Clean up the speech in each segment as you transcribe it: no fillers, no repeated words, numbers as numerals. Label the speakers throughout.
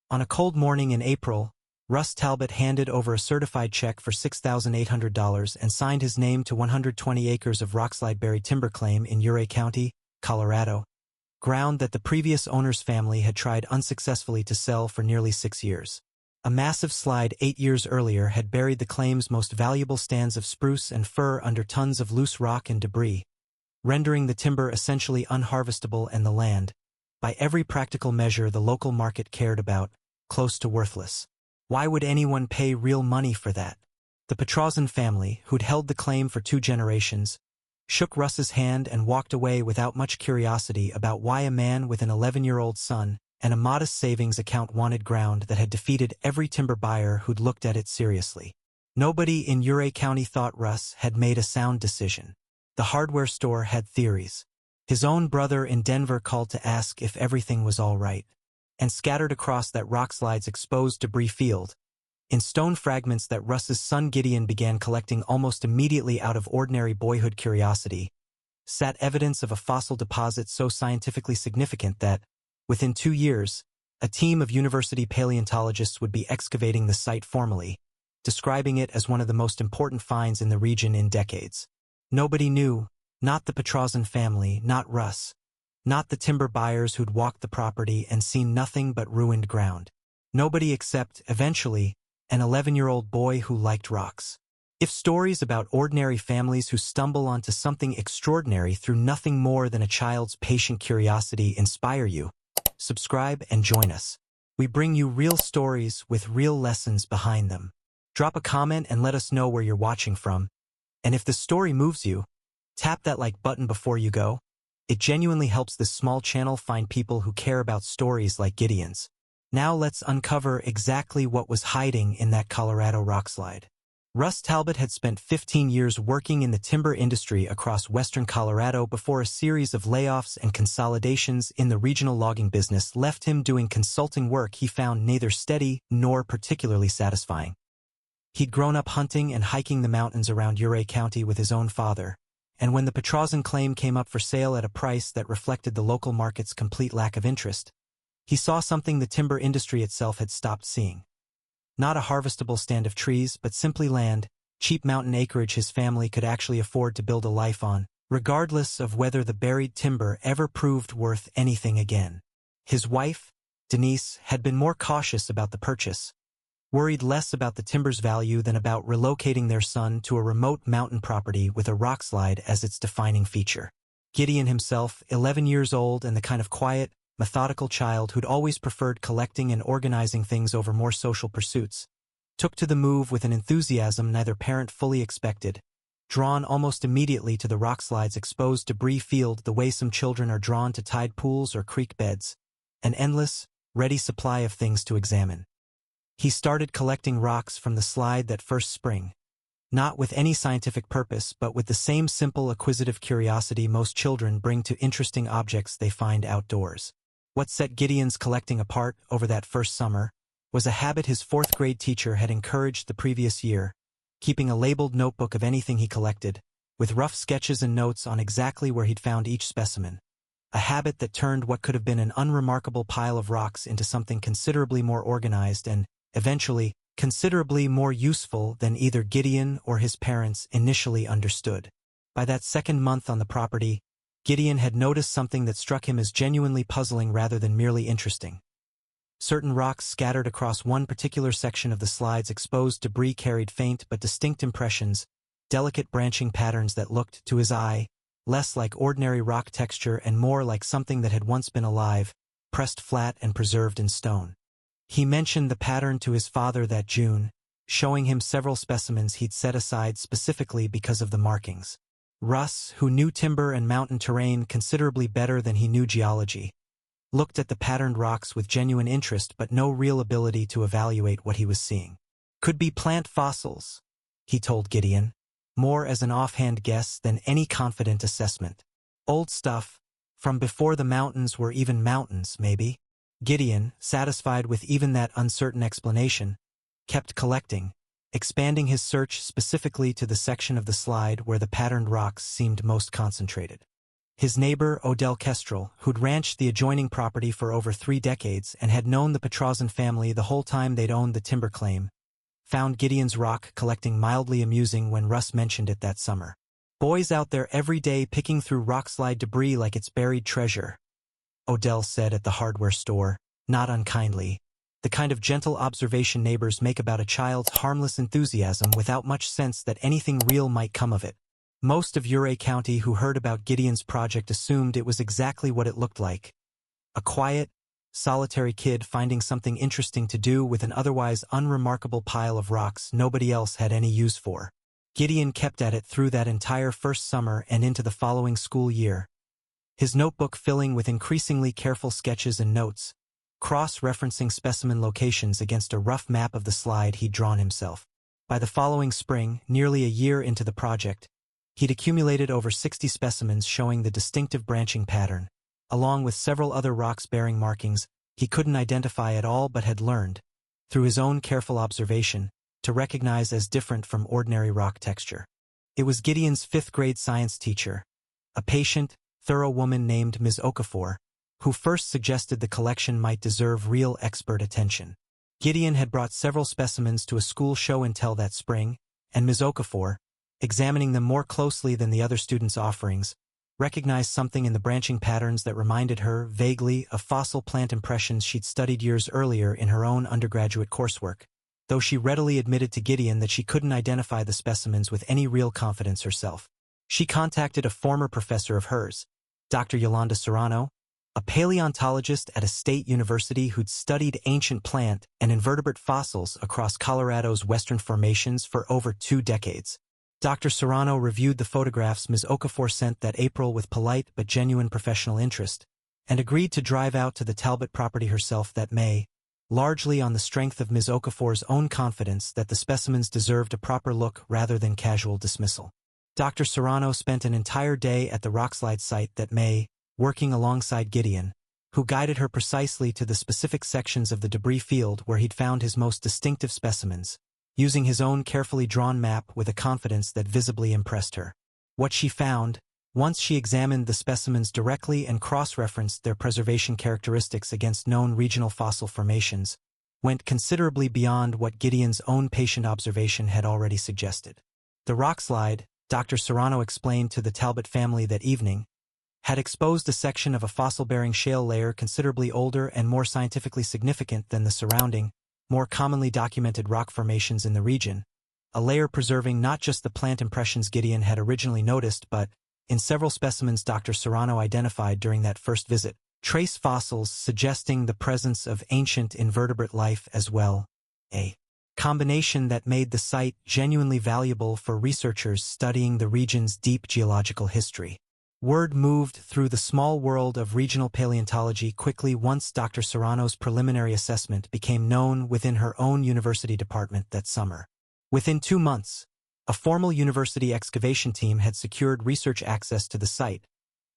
Speaker 1: On a cold morning in April, Russ Talbot handed over a certified check for $6,800 and signed his name to 120 acres of rockslide-buried timber claim in Uray County, Colorado, ground that the previous owner's family had tried unsuccessfully to sell for nearly 6 years. A massive slide 8 years earlier had buried the claim's most valuable stands of spruce and fir under tons of loose rock and debris, rendering the timber essentially unharvestable and the land, by every practical measure the local market cared about, close to worthless. Why would anyone pay real money for that? The Petrozan family, who'd held the claim for 2 generations, shook Russ's hand and walked away without much curiosity about why a man with an 11-year-old son and a modest savings account wanted ground that had defeated every timber buyer who'd looked at it seriously. Nobody in Uray County thought Russ had made a sound decision. The hardware store had theories. His own brother in Denver called to ask if everything was all right, and scattered across that rockslide's exposed debris field, in stone fragments that Russ's son Gideon began collecting almost immediately out of ordinary boyhood curiosity, sat evidence of a fossil deposit so scientifically significant that, within 2 years, a team of university paleontologists would be excavating the site formally, describing it as one of the most important finds in the region in decades. Nobody knew, not the Petrozan family, not Russ, not the timber buyers who'd walked the property and seen nothing but ruined ground. Nobody except, eventually, an 11-year-old boy who liked rocks. If stories about ordinary families who stumble onto something extraordinary through nothing more than a child's patient curiosity inspire you, subscribe and join us. We bring you real stories with real lessons behind them. Drop a comment and let us know where you're watching from. And if the story moves you, tap that like button before you go. It genuinely helps this small channel find people who care about stories like Gideon's. Now let's uncover exactly what was hiding in that Colorado rockslide. Russ Talbot had spent 15 years working in the timber industry across western Colorado before a series of layoffs and consolidations in the regional logging business left him doing consulting work he found neither steady nor particularly satisfying. He'd grown up hunting and hiking the mountains around Uray County with his own father, and when the Petrozan claim came up for sale at a price that reflected the local market's complete lack of interest, he saw something the timber industry itself had stopped seeing. Not a harvestable stand of trees, but simply land, cheap mountain acreage his family could actually afford to build a life on, regardless of whether the buried timber ever proved worth anything again. His wife, Denise, had been more cautious about the purchase, worried less about the timber's value than about relocating their son to a remote mountain property with a rockslide as its defining feature. Gideon himself, 11 years old and the kind of quiet, methodical child who'd always preferred collecting and organizing things over more social pursuits, took to the move with an enthusiasm neither parent fully expected, drawn almost immediately to the rockslide's exposed debris field the way some children are drawn to tide pools or creek beds, an endless, ready supply of things to examine. He started collecting rocks from the slide that first spring, not with any scientific purpose but with the same simple acquisitive curiosity most children bring to interesting objects they find outdoors. What set Gideon's collecting apart over that first summer was a habit his 4th-grade teacher had encouraged the previous year, keeping a labeled notebook of anything he collected, with rough sketches and notes on exactly where he'd found each specimen. A habit that turned what could have been an unremarkable pile of rocks into something considerably more organized and, eventually, considerably more useful than either Gideon or his parents initially understood. By that second month on the property, Gideon had noticed something that struck him as genuinely puzzling rather than merely interesting. Certain rocks scattered across one particular section of the slide's exposed debris carried faint but distinct impressions, delicate branching patterns that looked, to his eye, less like ordinary rock texture and more like something that had once been alive, pressed flat and preserved in stone. He mentioned the pattern to his father that June, showing him several specimens he'd set aside specifically because of the markings. Russ, who knew timber and mountain terrain considerably better than he knew geology, looked at the patterned rocks with genuine interest but no real ability to evaluate what he was seeing. Could be plant fossils, he told Gideon, more as an offhand guess than any confident assessment. Old stuff, from before the mountains were even mountains, maybe. Gideon, satisfied with even that uncertain explanation, kept collecting, expanding his search specifically to the section of the slide where the patterned rocks seemed most concentrated. His neighbor, Odell Kestrel, who'd ranched the adjoining property for over 3 decades and had known the Petrozan family the whole time they'd owned the timber claim, found Gideon's rock collecting mildly amusing when Russ mentioned it that summer. "Boys out there every day picking through rockslide debris like it's buried treasure," Odell said at the hardware store, not unkindly, the kind of gentle observation neighbors make about a child's harmless enthusiasm without much sense that anything real might come of it. Most of Ouray County who heard about Gideon's project assumed it was exactly what it looked like. A quiet, solitary kid finding something interesting to do with an otherwise unremarkable pile of rocks nobody else had any use for. Gideon kept at it through that entire first summer and into the following school year, his notebook filling with increasingly careful sketches and notes, cross-referencing specimen locations against a rough map of the slide he'd drawn himself. By the following spring, nearly a year into the project, he'd accumulated over 60 specimens showing the distinctive branching pattern, along with several other rocks bearing markings he couldn't identify at all but had learned, through his own careful observation, to recognize as different from ordinary rock texture. It was Gideon's 5th-grade science teacher, a patient, thorough woman named Ms. Okafor, who first suggested the collection might deserve real expert attention. Gideon had brought several specimens to a school show and tell that spring, and Ms. Okafor, examining them more closely than the other students' offerings, recognized something in the branching patterns that reminded her, vaguely, of fossil plant impressions she'd studied years earlier in her own undergraduate coursework, though she readily admitted to Gideon that she couldn't identify the specimens with any real confidence herself. She contacted a former professor of hers, Dr. Yolanda Serrano, a paleontologist at a state university who'd studied ancient plant and invertebrate fossils across Colorado's western formations for over 2 decades. Dr. Serrano reviewed the photographs Ms. Okafor sent that April with polite but genuine professional interest, and agreed to drive out to the Talbot property herself that May, largely on the strength of Ms. Okafor's own confidence that the specimens deserved a proper look rather than casual dismissal. Dr. Serrano spent an entire day at the rockslide site that May, working alongside Gideon, who guided her precisely to the specific sections of the debris field where he'd found his most distinctive specimens, using his own carefully drawn map with a confidence that visibly impressed her. What she found, once she examined the specimens directly and cross-referenced their preservation characteristics against known regional fossil formations, went considerably beyond what Gideon's own patient observation had already suggested. The rockslide, Dr. Serrano explained to the Talbot family that evening, had exposed a section of a fossil-bearing shale layer considerably older and more scientifically significant than the surrounding, more commonly documented rock formations in the region, a layer preserving not just the plant impressions Gideon had originally noticed but, in several specimens Dr. Serrano identified during that first visit, trace fossils suggesting the presence of ancient invertebrate life as well, a combination that made the site genuinely valuable for researchers studying the region's deep geological history. Word moved through the small world of regional paleontology quickly once Dr. Serrano's preliminary assessment became known within her own university department that summer. Within 2 months, a formal university excavation team had secured research access to the site,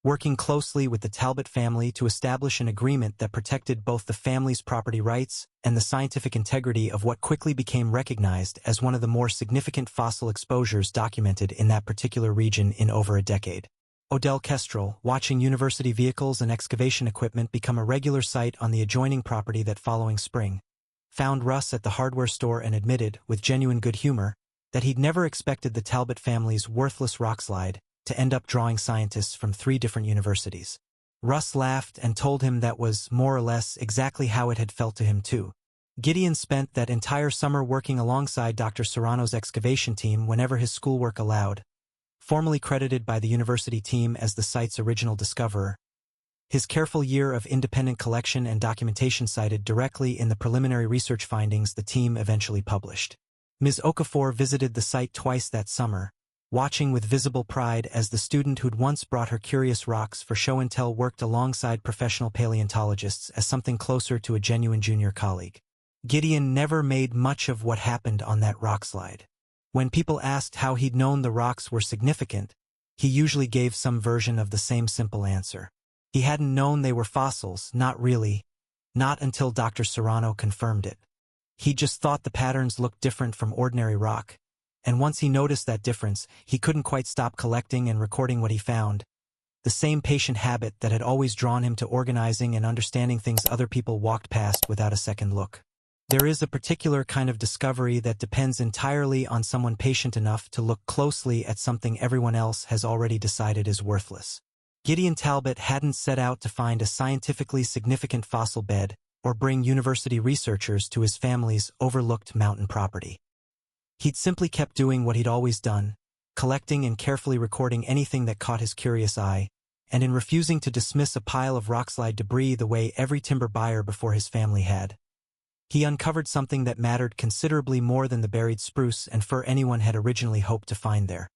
Speaker 1: working closely with the Talbot family to establish an agreement that protected both the family's property rights and the scientific integrity of what quickly became recognized as one of the more significant fossil exposures documented in that particular region in over a decade. Odell Kestrel, watching university vehicles and excavation equipment become a regular sight on the adjoining property that following spring, found Russ at the hardware store and admitted, with genuine good humor, that he'd never expected the Talbot family's worthless rockslide to end up drawing scientists from 3 different universities. Russ laughed and told him that was, more or less, exactly how it had felt to him too. Gideon spent that entire summer working alongside Dr. Serrano's excavation team whenever his schoolwork allowed, formally credited by the university team as the site's original discoverer. His careful year of independent collection and documentation cited directly in the preliminary research findings the team eventually published. Ms. Okafor visited the site twice that summer, watching with visible pride as the student who'd once brought her curious rocks for show and tell worked alongside professional paleontologists as something closer to a genuine junior colleague. Gideon never made much of what happened on that rockslide. When people asked how he'd known the rocks were significant, he usually gave some version of the same simple answer. He hadn't known they were fossils, not really, not until Dr. Serrano confirmed it. He just thought the patterns looked different from ordinary rock, and once he noticed that difference, he couldn't quite stop collecting and recording what he found, the same patient habit that had always drawn him to organizing and understanding things other people walked past without a second look. There is a particular kind of discovery that depends entirely on someone patient enough to look closely at something everyone else has already decided is worthless. Gideon Talbot hadn't set out to find a scientifically significant fossil bed or bring university researchers to his family's overlooked mountain property. He'd simply kept doing what he'd always done, collecting and carefully recording anything that caught his curious eye, and in refusing to dismiss a pile of rockslide debris the way every timber buyer before his family had. He uncovered something that mattered considerably more than the buried spruce and fir anyone had originally hoped to find there.